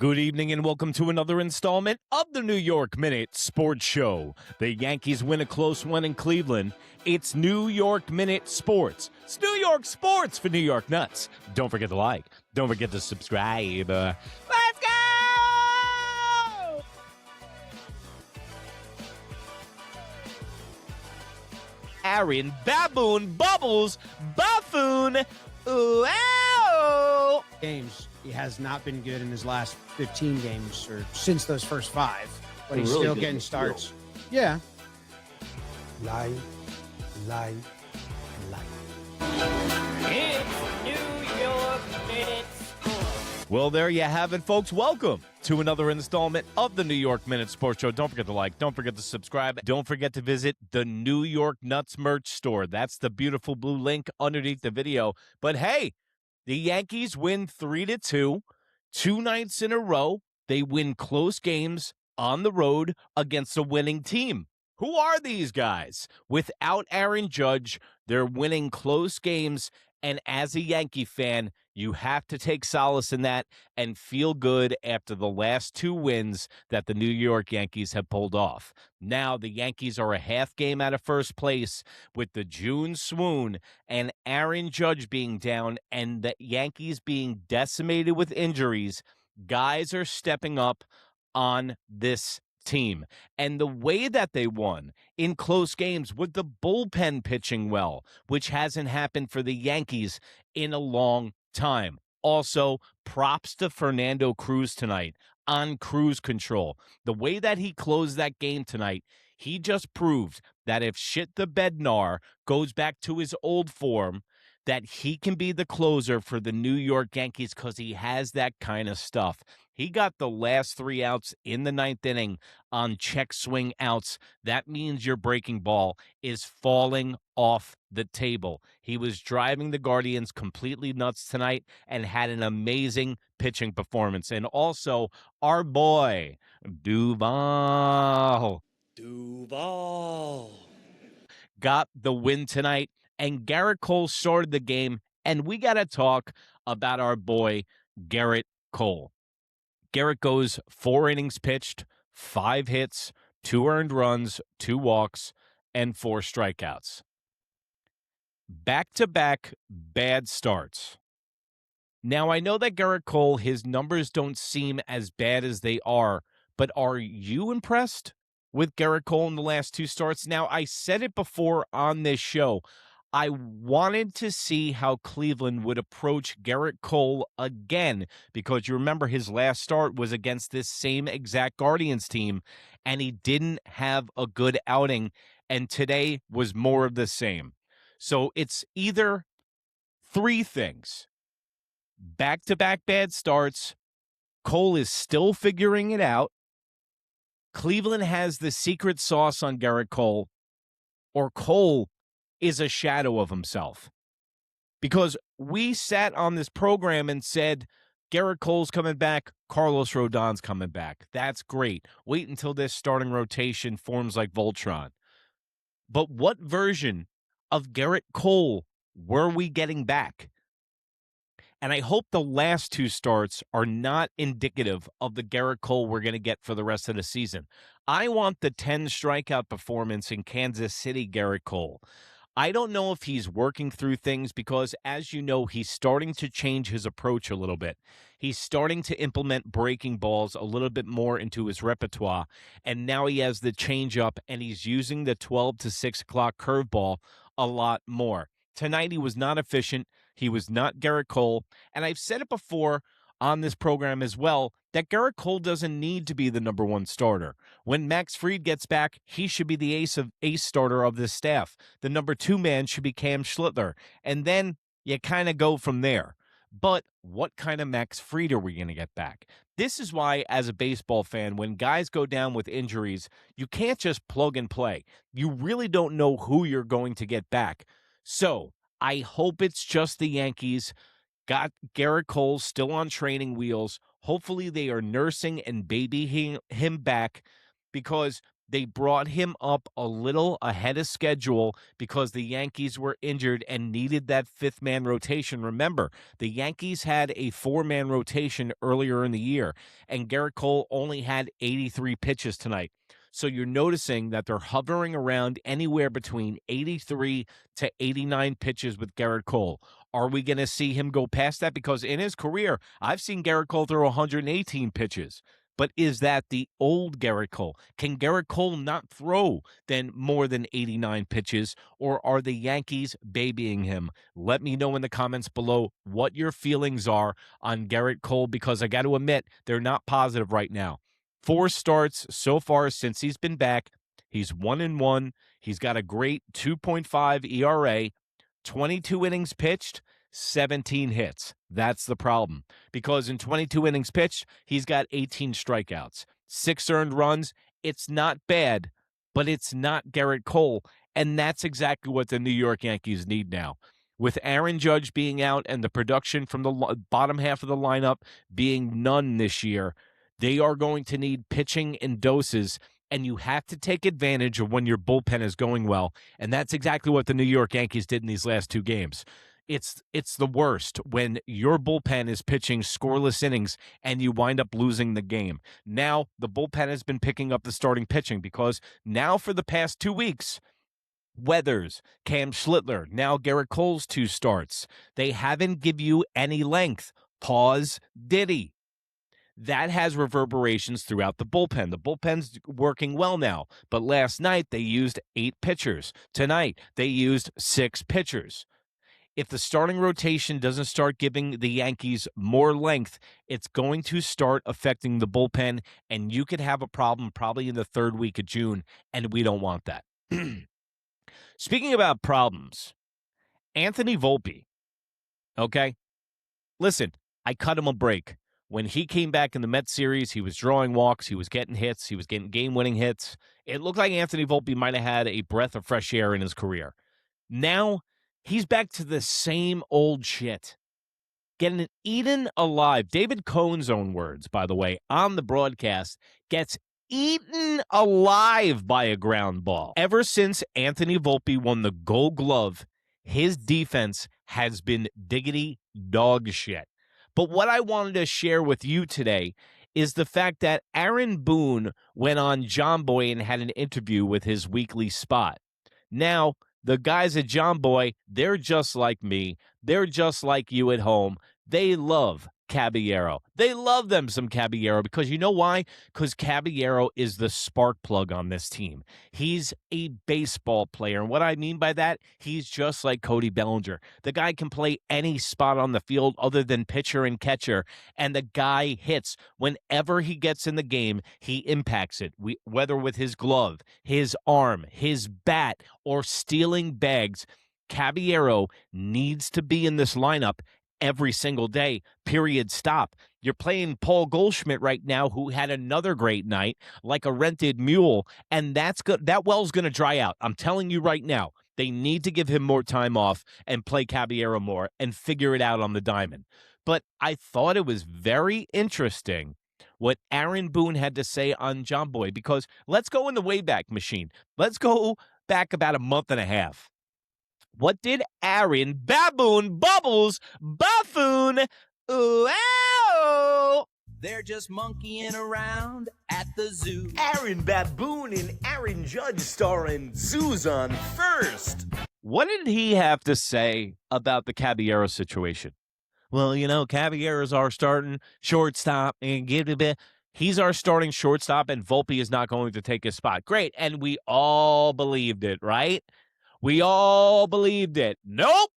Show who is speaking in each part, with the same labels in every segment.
Speaker 1: Good evening and welcome to another installment of the New York Minute Sports Show. The Yankees win a close one in Cleveland. It's New York Minute Sports. It's New York Sports for New York Nuts. Don't forget to like. Don't forget to subscribe. Let's go! Aaron Baboon Bubbles Buffoon. Ooh, ow!
Speaker 2: Games. He has not been good in his last 15 games or since those first 5, but he's
Speaker 3: really
Speaker 2: still
Speaker 3: good
Speaker 2: getting starts. Yeah.
Speaker 3: Lie.
Speaker 4: It's New York Minute Sports.
Speaker 1: Well, there you have it, folks. Welcome to another installment of the New York Minute Sports Show. Don't forget to like. Don't forget to subscribe. Don't forget to visit the New York Nuts merch store. That's the beautiful blue link underneath the video. But hey, the Yankees win 3-2, 2 nights in a row. They win close games on the road against a winning team. Who are these guys? Without Aaron Judge, they're winning close games. And as a Yankee fan, you have to take solace in that and feel good after the last 2 wins that the New York Yankees have pulled off. Now the Yankees are a half game out of first place with the June swoon and Aaron Judge being down and the Yankees being decimated with injuries. Guys are stepping up on this team. And the way that they won in close games with the bullpen pitching well, which hasn't happened for the Yankees in a long time. Also, props to Fernando Cruz tonight on cruise control. The way that he closed that game tonight, he just proved that if Shit the Bednar goes back to his old form, that he can be the closer for the New York Yankees because he has that kind of stuff. He got the last 3 outs in the 9th inning on check swing outs. That means your breaking ball is falling off the table. He was driving the Guardians completely nuts tonight and had an amazing pitching performance. And also, our boy, Duval, got the win tonight. And Gerrit Cole started the game, and we got to talk about our boy, Gerrit Cole. Gerrit goes 4 innings pitched, 5 hits, 2 earned runs, 2 walks, and 4 strikeouts. Back-to-back bad starts. Now, I know that Gerrit Cole, his numbers don't seem as bad as they are, but are you impressed with Gerrit Cole in the last 2 starts? Now, I said it before on this show. I wanted to see how Cleveland would approach Gerrit Cole again because you remember his last start was against this same exact Guardians team, and he didn't have a good outing, and today was more of the same. So it's either 3 things. Back-to-back bad starts. Cole is still figuring it out. Cleveland has the secret sauce on Gerrit Cole, or Cole is a shadow of himself. Because we sat on this program and said, Gerrit Cole's coming back, Carlos Rodon's coming back. That's great. Wait until this starting rotation forms like Voltron. But what version of Gerrit Cole were we getting back? And I hope the last 2 starts are not indicative of the Gerrit Cole we're going to get for the rest of the season. I want the 10 strikeout performance in Kansas City Gerrit Cole. I don't know if he's working through things because, as you know, he's starting to change his approach a little bit. He's starting to implement breaking balls a little bit more into his repertoire, and now he has the changeup, and he's using the 12 to 6 o'clock curveball a lot more. Tonight, he was not efficient. He was not Gerrit Cole, and I've said it before on this program as well that Gerrit Cole doesn't need to be the number 1 starter. When Max Fried gets back, he should be the ace starter of this staff. The number 2 man should be Cam Schlittler, and then you kind of go from there. But what kind of Max Fried are we going to get back? This is why, as a baseball fan, when guys go down with injuries, you can't just plug and play. You really don't know who you're going to get back. So I hope it's just the Yankees got Gerrit Cole still on training wheels. Hopefully they are nursing and babying him back because They brought him up a little ahead of schedule because the Yankees were injured and needed that fifth-man rotation. Remember, the Yankees had a four-man rotation earlier in the year, and Gerrit Cole only had 83 pitches tonight. So you're noticing that they're hovering around anywhere between 83 to 89 pitches with Gerrit Cole. Are we going to see him go past that? Because in his career, I've seen Gerrit Cole throw 118 pitches. But is that the old Gerrit Cole? Can Gerrit Cole not throw then more than 89 pitches, or are the Yankees babying him? Let me know in the comments below what your feelings are on Gerrit Cole, because I got to admit, they're not positive right now. 4 starts so far since he's been back. He's 1-1. He's got a great 2.5 ERA, 22 innings pitched, 17 hits. That's the problem. Because in 22 innings pitched, he's got 18 strikeouts, 6 earned runs. It's not bad, but it's not Gerrit Cole. And that's exactly what the New York Yankees need now. With Aaron Judge being out and the production from the bottom half of the lineup being none this year, they are going to need pitching in doses, and you have to take advantage of when your bullpen is going well, and that's exactly what the New York Yankees did in these last 2 games. It's the worst when your bullpen is pitching scoreless innings and you wind up losing the game. Now, the bullpen has been picking up the starting pitching because now for the past 2 weeks, Weathers, Cam Schlittler, now Gerrit Cole's 2 starts. They haven't give you any length. Pause, Diddy. That has reverberations throughout the bullpen. The bullpen's working well now, but last night they used 8 pitchers. Tonight they used 6 pitchers. If the starting rotation doesn't start giving the Yankees more length, it's going to start affecting the bullpen, and you could have a problem probably in the 3rd week of June, and we don't want that. Speaking about problems, Anthony Volpe, okay? Listen, I cut him a break. When he came back in the Mets series, he was drawing walks, he was getting hits, he was getting game-winning hits. It looked like Anthony Volpe might have had a breath of fresh air in his career. Now, he's back to the same old shit. Getting eaten alive. David Cohn's own words, by the way, on the broadcast, gets eaten alive by a ground ball. Ever since Anthony Volpe won the Gold Glove, his defense has been diggity dog shit. But what I wanted to share with you today is the fact that Aaron Boone went on John Boy and had an interview with his weekly spot. Now, the guys at John Boy, they're just like me. They're just like you at home. They love Caballero. They love them some Caballero because you know why? Because Caballero is the spark plug on this team. He's a baseball player. And what I mean by that, he's just like Cody Bellinger. The guy can play any spot on the field other than pitcher and catcher, and the guy hits. Whenever he gets in the game, he impacts it, whether with his glove, his arm, his bat, or stealing bags. Caballero needs to be in this lineup every single day, period, stop. You're playing Paul Goldschmidt right now, who had another great night, like a rented mule, and that's good. That well's going to dry out. I'm telling you right now, they need to give him more time off and play Caballero more and figure it out on the diamond. But I thought it was very interesting what Aaron Boone had to say on John Boy, because let's go in the Wayback Machine. Let's go back about a month and a half. What did Aaron Baboon Bubbles Buffoon ow?
Speaker 5: They're just monkeying around at the zoo.
Speaker 6: Aaron Baboon and Aaron Judge starring Zoos on First.
Speaker 1: What did he have to say about the Caballero situation? Well, you know, Caballero's our starting shortstop, and he's our starting shortstop, and Volpe is not going to take his spot. Great, and we all believed it, right? We all believed it. Nope.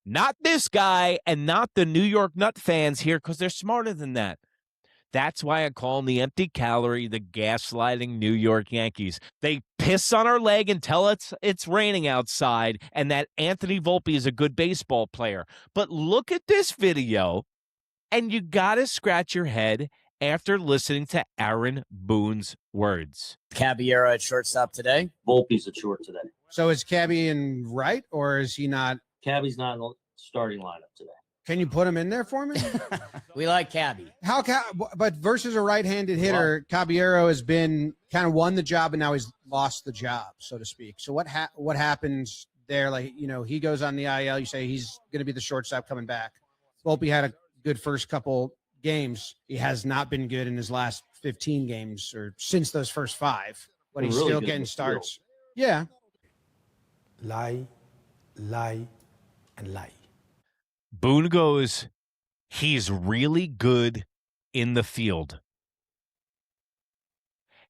Speaker 1: Not this guy and not the New York Nut fans here, because they're smarter than that. That's why I call them the empty calorie, the gaslighting New York Yankees. They piss on our leg and tell us it's raining outside and that Anthony Volpe is a good baseball player. But look at this video, and you got to scratch your head after listening to Aaron Boone's words.
Speaker 7: Caballero at shortstop today.
Speaker 8: Volpe's at short today.
Speaker 2: So is Cabby in right, or is he not?
Speaker 8: Cabby's not in the starting lineup today.
Speaker 2: Can you put him in there for me?
Speaker 7: We like Cabby.
Speaker 2: But versus a right-handed hitter, Caballero has been kind of won the job and now he's lost the job, so to speak. So what happens there? Like, he goes on the IL. You say he's going to be the shortstop coming back. Volpe had a good first couple games. He has not been good in his last 15 games or since those first 5, but he's
Speaker 8: really
Speaker 2: still
Speaker 8: good
Speaker 2: getting
Speaker 8: in the
Speaker 2: starts.
Speaker 8: field.
Speaker 2: Yeah.
Speaker 3: Lie, lie, and lie.
Speaker 1: Boone goes, he's really good in the field.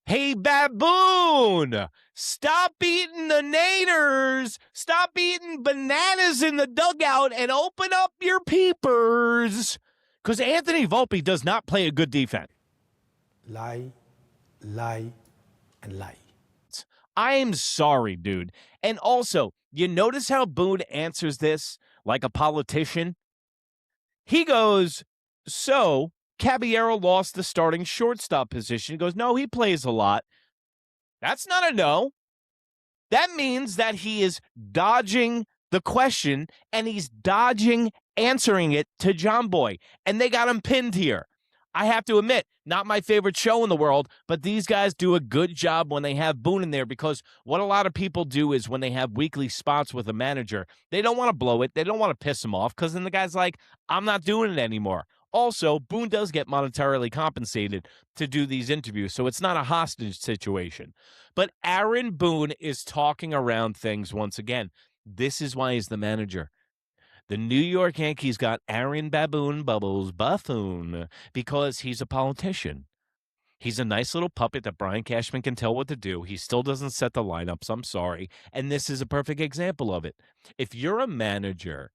Speaker 1: Hey, Baboon, stop eating the naters. Stop eating bananas in the dugout and open up your peepers. Because Anthony Volpe does not play a good defense.
Speaker 3: Lie, lie, and lie.
Speaker 1: I'm sorry, dude. And also, you notice how Boone answers this like a politician? He goes, so Caballero lost the starting shortstop position. He goes, no, he plays a lot. That's not a no. That means that he is dodging the question and he's dodging answering it to John Boy. And they got him pinned here. I have to admit, not my favorite show in the world, but these guys do a good job when they have Boone in there, because what a lot of people do is when they have weekly spots with a manager, they don't want to blow it. They don't want to piss him off, because then the guy's like, I'm not doing it anymore. Also, Boone does get monetarily compensated to do these interviews, so it's not a hostage situation. But Aaron Boone is talking around things once again. This is why he's the manager. The New York Yankees got Aaron Baboon Bubbles Buffoon because he's a politician. He's a nice little puppet that Brian Cashman can tell what to do. He still doesn't set the lineups. I'm sorry. And this is a perfect example of it. If you're a manager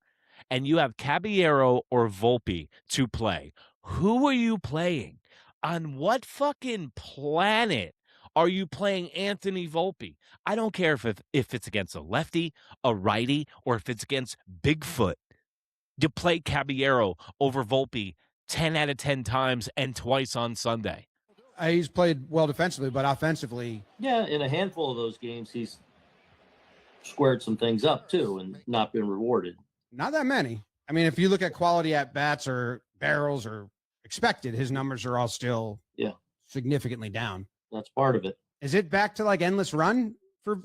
Speaker 1: and you have Caballero or Volpe to play, who are you playing? On what fucking planet are you playing Anthony Volpe? I don't care if it's against a lefty, a righty, or if it's against Bigfoot. You play Caballero over Volpe 10 out of 10 times and twice on Sunday.
Speaker 2: He's played well defensively, but offensively.
Speaker 8: Yeah, in a handful of those games, he's squared some things up too and not been rewarded.
Speaker 2: Not that many. I mean, if you look at quality at bats or barrels or expected, his numbers are all still significantly down.
Speaker 8: That's part of it.
Speaker 2: Is it back to like endless run for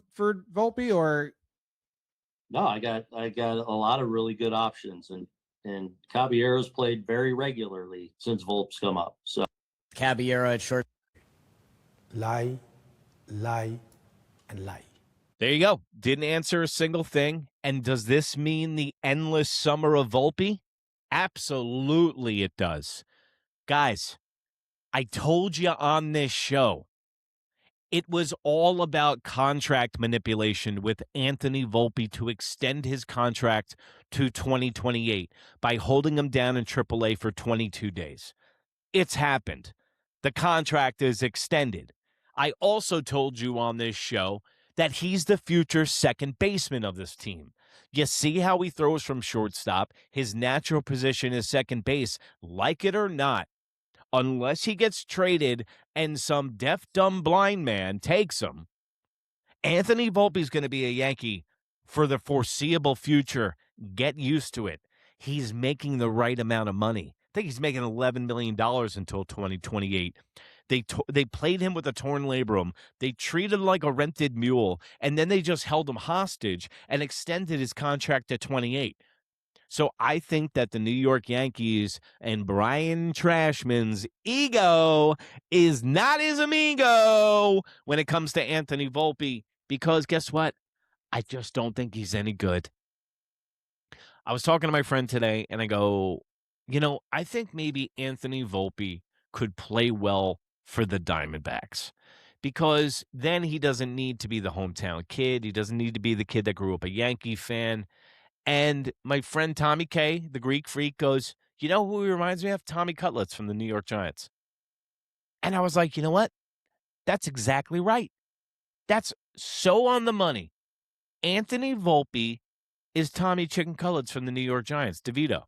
Speaker 2: Volpe, or?
Speaker 8: No, I got a lot of really good options, and Caballero's played very regularly since Volpe's come up. So
Speaker 7: Caballero at short.
Speaker 3: Lie, lie, and lie.
Speaker 1: There you go. Didn't answer a single thing. And does this mean the endless summer of Volpe? Absolutely it does. Guys, I told you on this show, it was all about contract manipulation with Anthony Volpe to extend his contract to 2028 by holding him down in AAA for 22 days. It's happened. The contract is extended. I also told you on this show that he's the future second baseman of this team. You see how he throws from shortstop. His natural position is second base, like it or not. Unless he gets traded and some deaf, dumb, blind man takes him, Anthony Volpe is going to be a Yankee for the foreseeable future. Get used to it. He's making the right amount of money. I think he's making $11 million until 2028. They played him with a torn labrum. They treated him like a rented mule, and then they just held him hostage and extended his contract to 28. So I think that the New York Yankees and Brian Trashman's ego is not his amigo when it comes to Anthony Volpe, because guess what? I just don't think he's any good. I was talking to my friend today, and I go, I think maybe Anthony Volpe could play well for the Diamondbacks, because then he doesn't need to be the hometown kid. He doesn't need to be the kid that grew up a Yankee fan. And my friend Tommy K, the Greek freak, goes, you know who he reminds me of? Tommy Cutlets from the New York Giants. And I was like, you know what? That's exactly right. That's so on the money. Anthony Volpe is Tommy Chicken Cutlets from the New York Giants, DeVito.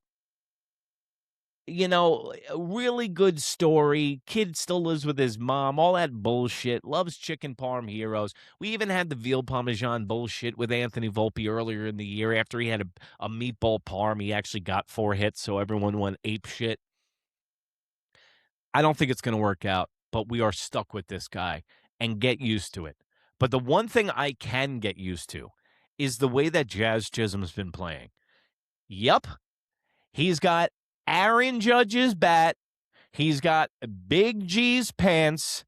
Speaker 1: A really good story. Kid still lives with his mom, all that bullshit. Loves chicken parm heroes. We even had the veal parmesan bullshit with Anthony Volpe earlier in the year. After he had a meatball parm, he actually got 4 hits, so everyone went ape shit. I don't think it's going to work out, but we are stuck with this guy, and get used to it. But the one thing I can get used to is the way that Jazz Chisholm's been playing. Yep, he's got Aaron Judge's bat, he's got Big G's pants,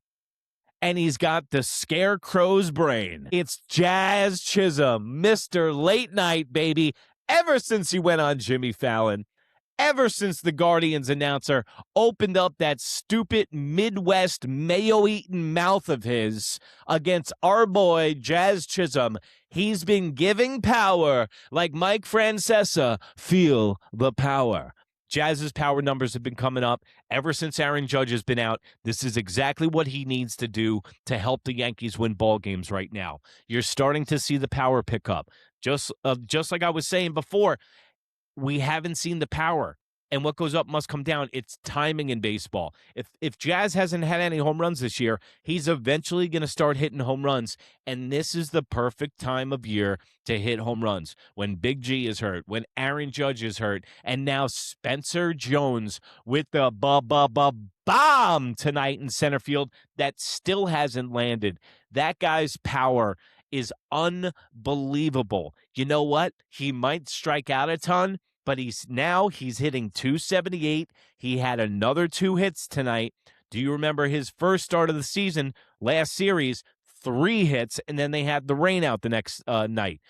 Speaker 1: and he's got the Scarecrow's brain. It's Jazz Chisholm, Mr. Late Night, baby, ever since he went on Jimmy Fallon. Ever since the Guardians announcer opened up that stupid Midwest mayo-eating mouth of his against our boy Jazz Chisholm, he's been giving power like Mike Francesa. Feel the power. Jazz's power numbers have been coming up ever since Aaron Judge has been out. This is exactly what he needs to do to help the Yankees win ball games right now. You're starting to see the power pick up. Just like I was saying before, we haven't seen the power, and what goes up must come down. It's timing in baseball. If Jazz hasn't had any home runs this year, he's eventually going to start hitting home runs, and this is the perfect time of year to hit home runs. When Big G is hurt, when Aaron Judge is hurt, and now Spencer Jones with the bomb tonight in center field that still hasn't landed. That guy's power is unbelievable. You know what? He might strike out a ton, but he's hitting 278. He had another 2 hits tonight. Do you remember his first start of the season, last series, 3 hits, and then they had the rain out the next night.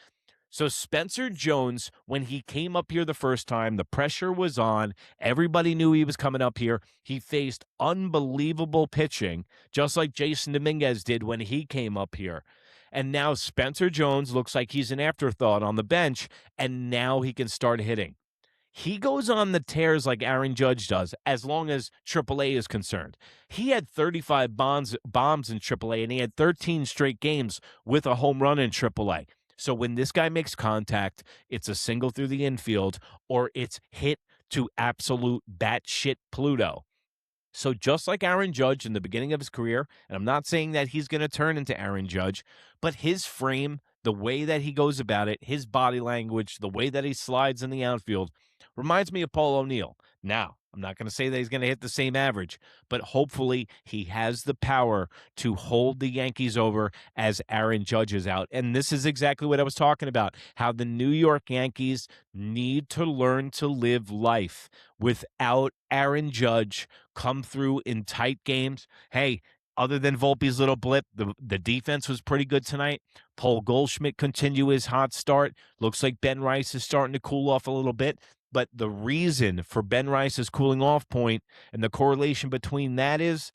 Speaker 1: So Spencer Jones, when he came up here the first time, the pressure was on. Everybody knew he was coming up here. He faced unbelievable pitching, just like Jason Dominguez did when he came up here. And now Spencer Jones looks like he's an afterthought on the bench, and now he can start hitting. He goes on the tears like Aaron Judge does, as long as AAA is concerned. He had 35 bombs in AAA, and he had 13 straight games with a home run in AAA. So when this guy makes contact, it's a single through the infield, or it's hit to absolute batshit Pluto. So just like Aaron Judge in the beginning of his career, and I'm not saying that he's going to turn into Aaron Judge, but his frame, the way that he goes about it, his body language, the way that he slides in the outfield, reminds me of Paul O'Neill. Now, I'm not going to say that he's going to hit the same average, but hopefully he has the power to hold the Yankees over as Aaron Judge is out. And this is exactly what I was talking about, how the New York Yankees need to learn to live life without Aaron Judge come through in tight games. Hey, other than Volpe's little blip, the defense was pretty good tonight. Paul Goldschmidt continue his hot start. Looks like Ben Rice is starting to cool off a little bit. But the reason for Ben Rice's cooling off point and the correlation between that is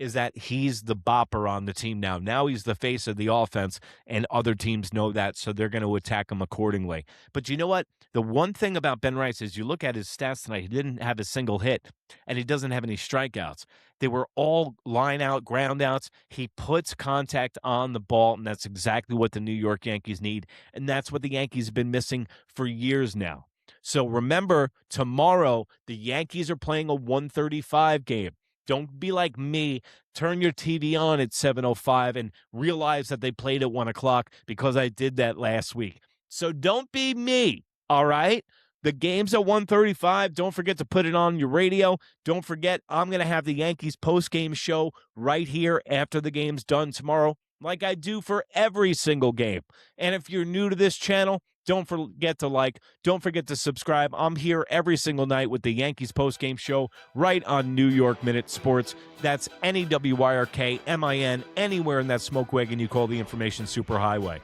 Speaker 1: that he's the bopper on the team now. Now he's the face of the offense, and other teams know that, so they're going to attack him accordingly. But you know what? The one thing about Ben Rice is you look at his stats tonight, he didn't have a single hit, and he doesn't have any strikeouts. They were all line-out, ground-outs. He puts contact on the ball, and that's exactly what the New York Yankees need, and that's what the Yankees have been missing for years now. So remember, tomorrow, the Yankees are playing a 1:35 game. Don't be like me. Turn your TV on at 7:05 and realize that they played at 1 o'clock, because I did that last week. So don't be me, all right? The game's at 1:35. Don't forget to put it on your radio. Don't forget, I'm going to have the Yankees post-game show right here after the game's done tomorrow, like I do for every single game. And if you're new to this channel, don't forget to like. Don't forget to subscribe. I'm here every single night with the Yankees postgame show right on New York Minute Sports. That's NEWYRKMIN, anywhere in that smoke wagon you call the information superhighway.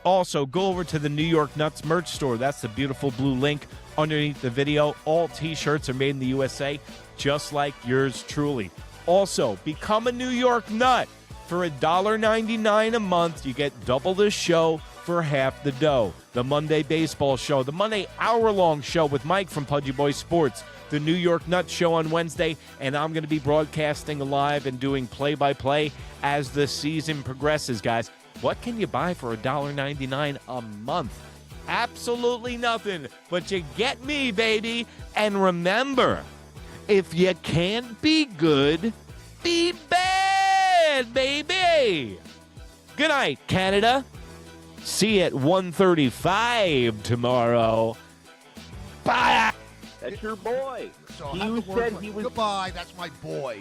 Speaker 1: Also, go over to the New York Nuts merch store. That's the beautiful blue link underneath the video. All T-shirts are made in the USA, just like yours truly. Also, become a New York Nut. For $1.99 a month, you get double the show for half the dough. The Monday Baseball Show, the Monday hour-long show with Mike from Pudgy Boy Sports, the New York Nuts Show on Wednesday, and I'm going to be broadcasting live and doing play-by-play as the season progresses, guys. What can you buy for $1.99 a month? Absolutely nothing, but you get me, baby. And remember, If you can't be good, be bad, baby. Good night, Canada. See you at 1:35 tomorrow. Bye.
Speaker 9: That's your boy.
Speaker 10: So
Speaker 9: He
Speaker 10: have the
Speaker 9: said
Speaker 10: word
Speaker 9: he was.
Speaker 10: goodbye. That's my boy.